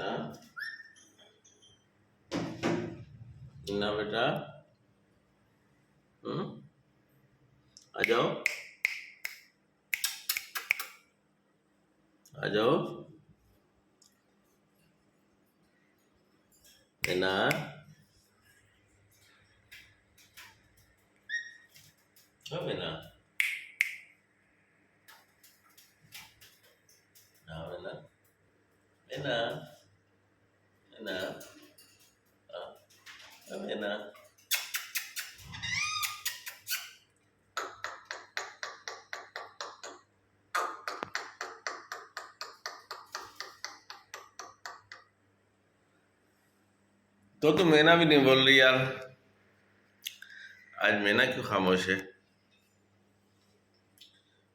मैना ना बेटा, आ जाओ, आ जाओ मैना, मैना, हाँ मैना, मैना, मैना, मैना। तो मैना भी नहीं बोल रही यार, आज मैना क्यों खामोश है?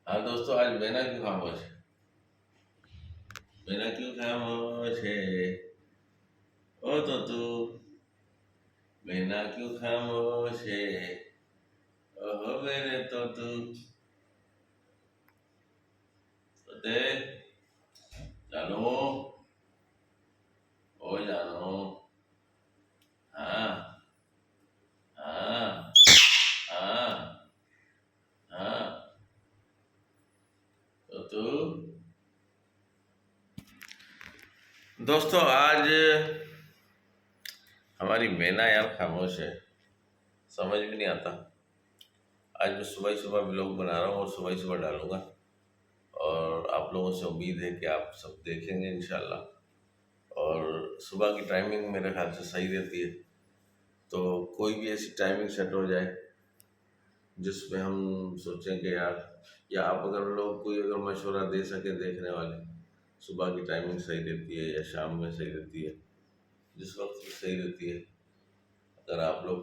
हाँ दोस्तों, आज मैना क्यों खामोश है? मैना क्यों खामोश है? ओ तो तू मैना क्यों खामोश है? ओहो मेरे तो तू दे जानो, ओ जानो, हाँ हाँ हाँ हाँ, तो तू दोस्तों आज हमारी मैना यार खामोश है, समझ भी नहीं आता। आज मैं सुबह ही सुबह व्लॉग बना रहा हूँ और सुबह ही सुबह डालूंगा, और आप लोगों से उम्मीद है कि आप सब देखेंगे इंशाल्लाह। और सुबह की टाइमिंग मेरे ख्याल से सही रहती है, तो कोई भी ऐसी टाइमिंग सेट हो जाए जिसमें हम सोचें कि यार, या आप अगर लोग कोई अगर मशवरा दे सके देखने वाले, सुबह की टाइमिंग सही रहती है या शाम में सही रहती है, जिस वक्त भी सही रहती है, अगर आप लोग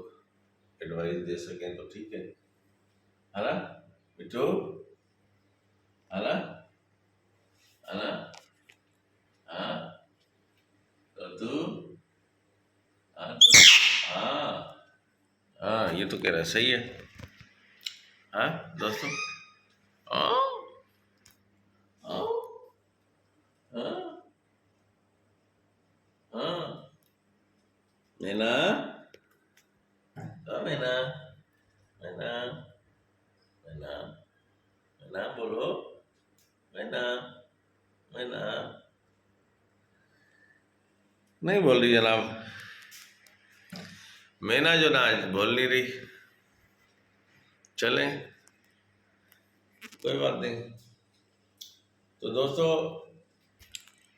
एडवाइस दे सकें तो ठीक है ना बिट्टू, है ना, है ना, हाँ तो तू, हाँ हाँ हाँ, ये तो कह रहा है सही है। हाँ दोस्तों, हाँ हाँ हाँ हाँ, मैना, मैना, मैना, मैना, मैना बोलो, मैना, मैना नहीं बोल रही जनाब, मैना जो ना आज बोल नहीं रही। चलें, कोई बात नहीं। तो दोस्तों,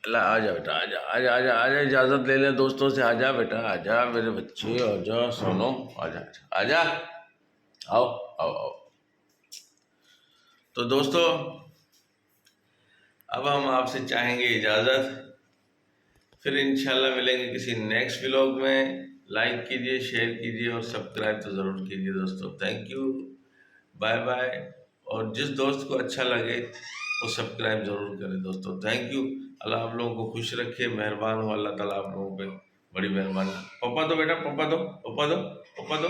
अल्लाह आ जा बेटा, आजा आजा आजा आजा, इजाज़त ले ले दोस्तों से, आजा बेटा, आजा मेरे बच्चे, आजा सोनो, आजा आजा, आओ आओ आओ। तो दोस्तों, अब हम आपसे चाहेंगे इजाज़त, फिर इंशाल्लाह मिलेंगे किसी नेक्स्ट व्लॉग में। लाइक कीजिए, शेयर कीजिए और सब्सक्राइब तो ज़रूर कीजिए दोस्तों। Thank you, bye bye. और जिस दोस्त को अच्छा लगे वो सब्सक्राइब ज़रूर करें दोस्तों। Thank you. अल्लाह आप लोगों को खुश रखे, मेहरबान हो अल्लाह ताला आप लोगों पे, बड़ी मेहरबानी। पप्पा दो बेटा, पप्पा दो, पप्पा दो, पप्पा दो।